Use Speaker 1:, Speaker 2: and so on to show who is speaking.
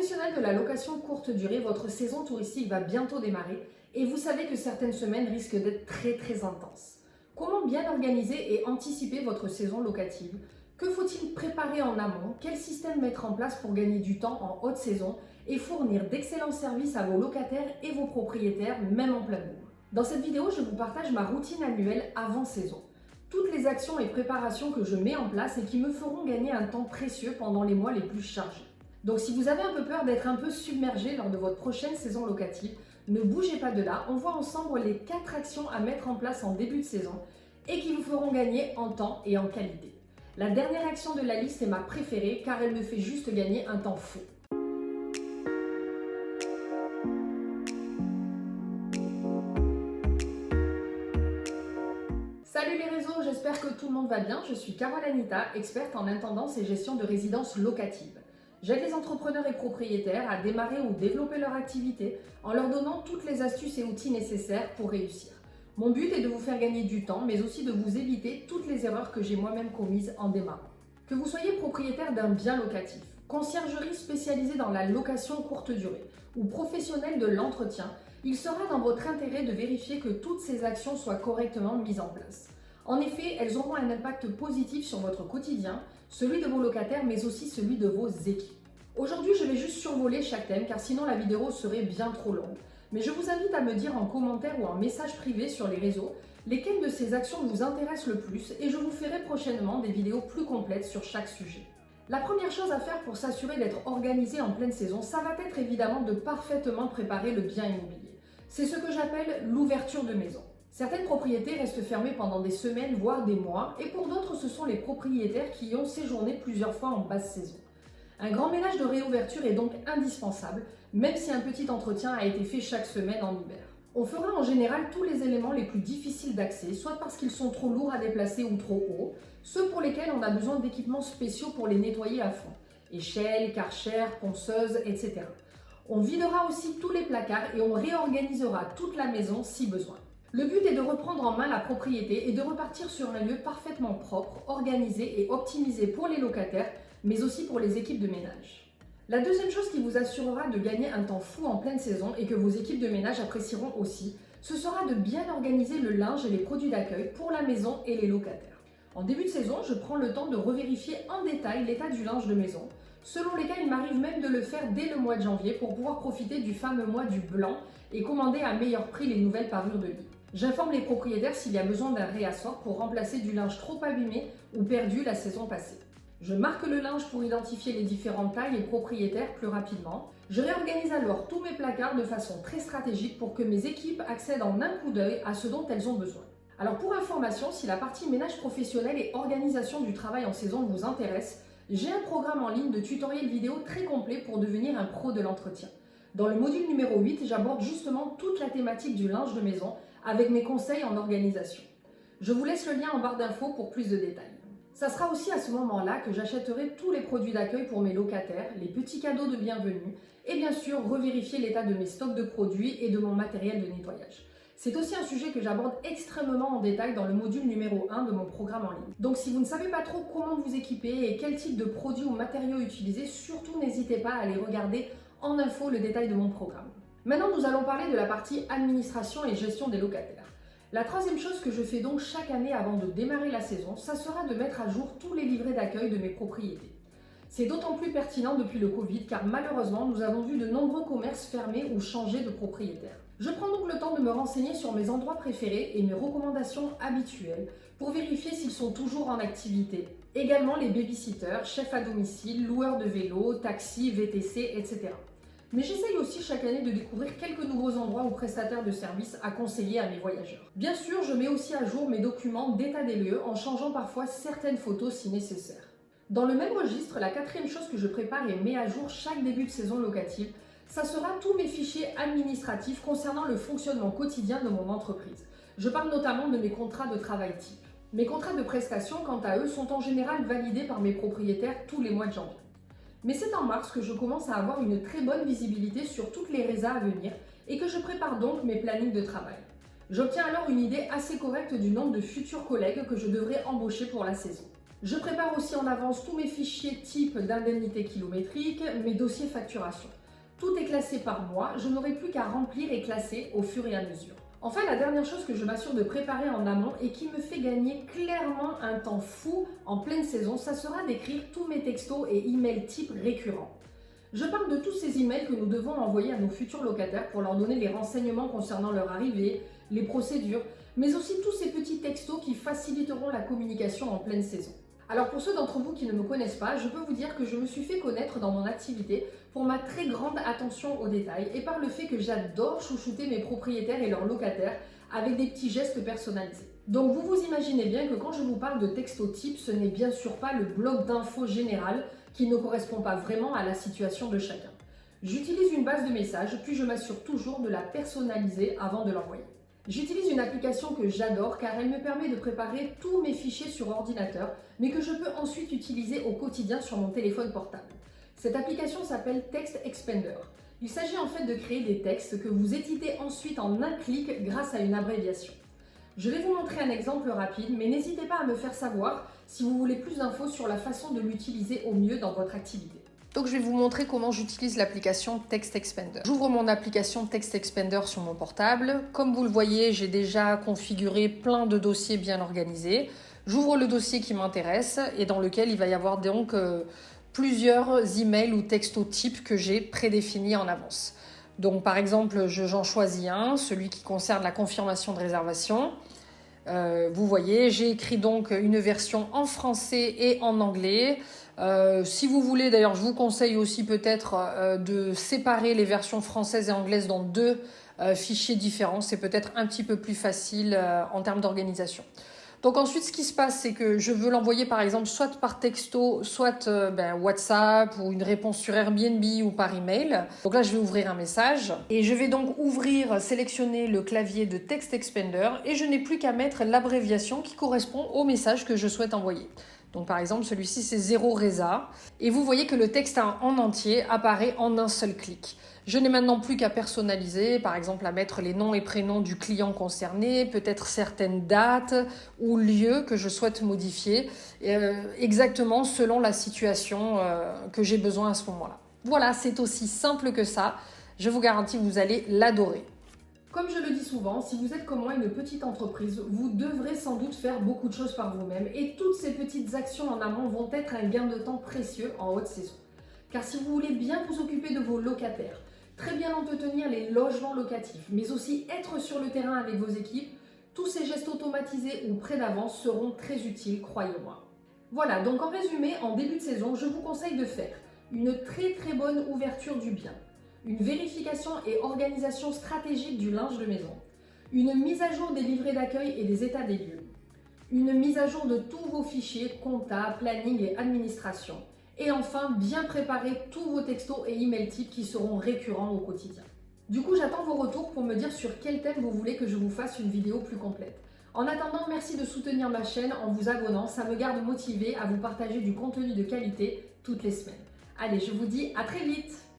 Speaker 1: professionnel de la location courte durée, votre saison touristique va bientôt démarrer et vous savez que certaines semaines risquent d'être très intenses. Comment bien organiser et anticiper votre saison locative? Que faut-il préparer en amont? Quel système mettre en place pour gagner du temps en haute saison et fournir d'excellents services à vos locataires et vos propriétaires, même en plein boom? Dans cette vidéo, je vous partage ma routine annuelle avant saison. Toutes les actions et préparations que je mets en place et qui me feront gagner un temps précieux pendant les mois les plus chargés. Donc si vous avez un peu peur d'être un peu submergé lors de votre prochaine saison locative, ne bougez pas de là, on voit ensemble les 4 actions à mettre en place en début de saison et qui vous feront gagner en temps et en qualité. La dernière action de la liste est ma préférée car elle me fait juste gagner un temps fou. Salut les réseaux, j'espère que tout le monde va bien. Je suis Carole Anita, experte en intendance et gestion de résidences locatives. J'aide les entrepreneurs et propriétaires à démarrer ou développer leur activité en leur donnant toutes les astuces et outils nécessaires pour réussir. Mon but est de vous faire gagner du temps, mais aussi de vous éviter toutes les erreurs que j'ai moi-même commises en démarrant. Que vous soyez propriétaire d'un bien locatif, conciergerie spécialisée dans la location courte durée ou professionnel de l'entretien, il sera dans votre intérêt de vérifier que toutes ces actions soient correctement mises en place. En effet, elles auront un impact positif sur votre quotidien, celui de vos locataires, mais aussi celui de vos équipes. Aujourd'hui, je vais juste survoler chaque thème car sinon la vidéo serait bien trop longue. Mais je vous invite à me dire en commentaire ou en message privé sur les réseaux lesquelles de ces actions vous intéressent le plus et je vous ferai prochainement des vidéos plus complètes sur chaque sujet. La première chose à faire pour s'assurer d'être organisé en pleine saison, ça va être évidemment de parfaitement préparer le bien immobilier. C'est ce que j'appelle l'ouverture de maison. Certaines propriétés restent fermées pendant des semaines, voire des mois, et pour d'autres, ce sont les propriétaires qui y ont séjourné plusieurs fois en basse saison. Un grand ménage de réouverture est donc indispensable, même si un petit entretien a été fait chaque semaine en hiver. On fera en général tous les éléments les plus difficiles d'accès, soit parce qu'ils sont trop lourds à déplacer ou trop hauts, ceux pour lesquels on a besoin d'équipements spéciaux pour les nettoyer à fond, échelles, karcher, ponceuses, etc. On videra aussi tous les placards et on réorganisera toute la maison si besoin. Le but est de reprendre en main la propriété et de repartir sur un lieu parfaitement propre, organisé et optimisé pour les locataires, mais aussi pour les équipes de ménage. La deuxième chose qui vous assurera de gagner un temps fou en pleine saison et que vos équipes de ménage apprécieront aussi, ce sera de bien organiser le linge et les produits d'accueil pour la maison et les locataires. En début de saison, je prends le temps de revérifier en détail l'état du linge de maison. Selon les cas, il m'arrive même de le faire dès le mois de janvier pour pouvoir profiter du fameux mois du blanc et commander à meilleur prix les nouvelles parures de lit. J'informe les propriétaires s'il y a besoin d'un réassort pour remplacer du linge trop abîmé ou perdu la saison passée. Je marque le linge pour identifier les différentes tailles et propriétaires plus rapidement. Je réorganise alors tous mes placards de façon très stratégique pour que mes équipes accèdent en un coup d'œil à ce dont elles ont besoin. Alors pour information, si la partie ménage professionnel et organisation du travail en saison vous intéresse, j'ai un programme en ligne de tutoriels vidéo très complet pour devenir un pro de l'entretien. Dans le module numéro 8, j'aborde justement toute la thématique du linge de maison avec mes conseils en organisation. Je vous laisse le lien en barre d'infos pour plus de détails. Ça sera aussi à ce moment-là que j'achèterai tous les produits d'accueil pour mes locataires, les petits cadeaux de bienvenue et bien sûr revérifier l'état de mes stocks de produits et de mon matériel de nettoyage. C'est aussi un sujet que j'aborde extrêmement en détail dans le module numéro 1 de mon programme en ligne. Donc si vous ne savez pas trop comment vous équiper et quel type de produits ou matériaux utiliser, surtout n'hésitez pas à aller regarder en info le détail de mon programme. Maintenant, nous allons parler de la partie administration et gestion des locataires. La troisième chose que je fais donc chaque année avant de démarrer la saison, ça sera de mettre à jour tous les livrets d'accueil de mes propriétés. C'est d'autant plus pertinent depuis le Covid car malheureusement, nous avons vu de nombreux commerces fermer ou changer de propriétaire. Je prends donc le temps de me renseigner sur mes endroits préférés et mes recommandations habituelles pour vérifier s'ils sont toujours en activité. Également les babysitters, chefs à domicile, loueurs de vélos, taxis, VTC, etc. Mais j'essaye aussi chaque année de découvrir quelques nouveaux endroits ou prestataires de services à conseiller à mes voyageurs. Bien sûr, je mets aussi à jour mes documents d'état des lieux en changeant parfois certaines photos si nécessaire. Dans le même registre, la quatrième chose que je prépare et mets à jour chaque début de saison locative, ça sera tous mes fichiers administratifs concernant le fonctionnement quotidien de mon entreprise. Je parle notamment de mes contrats de travail type. Mes contrats de prestation, quant à eux, sont en général validés par mes propriétaires tous les mois de janvier. Mais c'est en mars que je commence à avoir une très bonne visibilité sur toutes les résas à venir et que je prépare donc mes plannings de travail. J'obtiens alors une idée assez correcte du nombre de futurs collègues que je devrais embaucher pour la saison. Je prépare aussi en avance tous mes fichiers type d'indemnité kilométrique, mes dossiers facturation. Tout est classé par mois, je n'aurai plus qu'à remplir et classer au fur et à mesure. Enfin, la dernière chose que je m'assure de préparer en amont et qui me fait gagner clairement un temps fou en pleine saison, ça sera d'écrire tous mes textos et emails type récurrents. Je parle de tous ces emails que nous devons envoyer à nos futurs locataires pour leur donner les renseignements concernant leur arrivée, les procédures, mais aussi tous ces petits textos qui faciliteront la communication en pleine saison. Alors pour ceux d'entre vous qui ne me connaissent pas, je peux vous dire que je me suis fait connaître dans mon activité pour ma très grande attention aux détails et par le fait que j'adore chouchouter mes propriétaires et leurs locataires avec des petits gestes personnalisés. Donc vous vous imaginez bien que quand je vous parle de texto type, ce n'est bien sûr pas le bloc d'infos général qui ne correspond pas vraiment à la situation de chacun. J'utilise une base de messages, puis je m'assure toujours de la personnaliser avant de l'envoyer. J'utilise une application que j'adore car elle me permet de préparer tous mes fichiers sur ordinateur, mais que je peux ensuite utiliser au quotidien sur mon téléphone portable. Cette application s'appelle Text Expander. Il s'agit en fait de créer des textes que vous éditez ensuite en un clic grâce à une abréviation. Je vais vous montrer un exemple rapide, mais n'hésitez pas à me faire savoir si vous voulez plus d'infos sur la façon de l'utiliser au mieux dans votre activité. Donc je vais vous montrer comment j'utilise l'application Text Expander. J'ouvre mon application Text Expander sur mon portable. Comme vous le voyez, j'ai déjà configuré plein de dossiers bien organisés. J'ouvre le dossier qui m'intéresse et dans lequel il va y avoir donc plusieurs emails ou textos types que j'ai prédéfinis en avance. Donc par exemple, j'en choisis un, celui qui concerne la confirmation de réservation. Vous voyez, j'ai écrit donc une version en français et en anglais. Si vous voulez, d'ailleurs, je vous conseille aussi peut-être de séparer les versions françaises et anglaises dans deux fichiers différents. C'est peut-être un petit peu plus facile en termes d'organisation. Donc ensuite, ce qui se passe, c'est que je veux l'envoyer par exemple soit par texto, soit WhatsApp ou une réponse sur Airbnb ou par email. Donc là, je vais ouvrir un message et je vais donc sélectionner le clavier de Text Expander et je n'ai plus qu'à mettre l'abréviation qui correspond au message que je souhaite envoyer. Donc par exemple, celui-ci c'est 0 Reza et vous voyez que le texte en entier apparaît en un seul clic. Je n'ai maintenant plus qu'à personnaliser, par exemple à mettre les noms et prénoms du client concerné, peut-être certaines dates ou lieux que je souhaite modifier, exactement selon la situation que j'ai besoin à ce moment-là. Voilà, c'est aussi simple que ça. Je vous garantis que vous allez l'adorer. Comme je le dis souvent, si vous êtes comme moi une petite entreprise, vous devrez sans doute faire beaucoup de choses par vous-même et toutes ces petites actions en amont vont être un gain de temps précieux en haute saison. Car si vous voulez bien vous occuper de vos locataires, très bien entretenir les logements locatifs, mais aussi être sur le terrain avec vos équipes, tous ces gestes automatisés ou prêts d'avance seront très utiles, croyez-moi. Voilà, donc en résumé, en début de saison, je vous conseille de faire une très bonne ouverture du bien, une vérification et organisation stratégique du linge de maison, une mise à jour des livrets d'accueil et des états des lieux, une mise à jour de tous vos fichiers, compta, planning et administration, et enfin, bien préparer tous vos textos et emails types qui seront récurrents au quotidien. Du coup, j'attends vos retours pour me dire sur quel thème vous voulez que je vous fasse une vidéo plus complète. En attendant, merci de soutenir ma chaîne en vous abonnant, ça me garde motivé à vous partager du contenu de qualité toutes les semaines. Allez, je vous dis à très vite!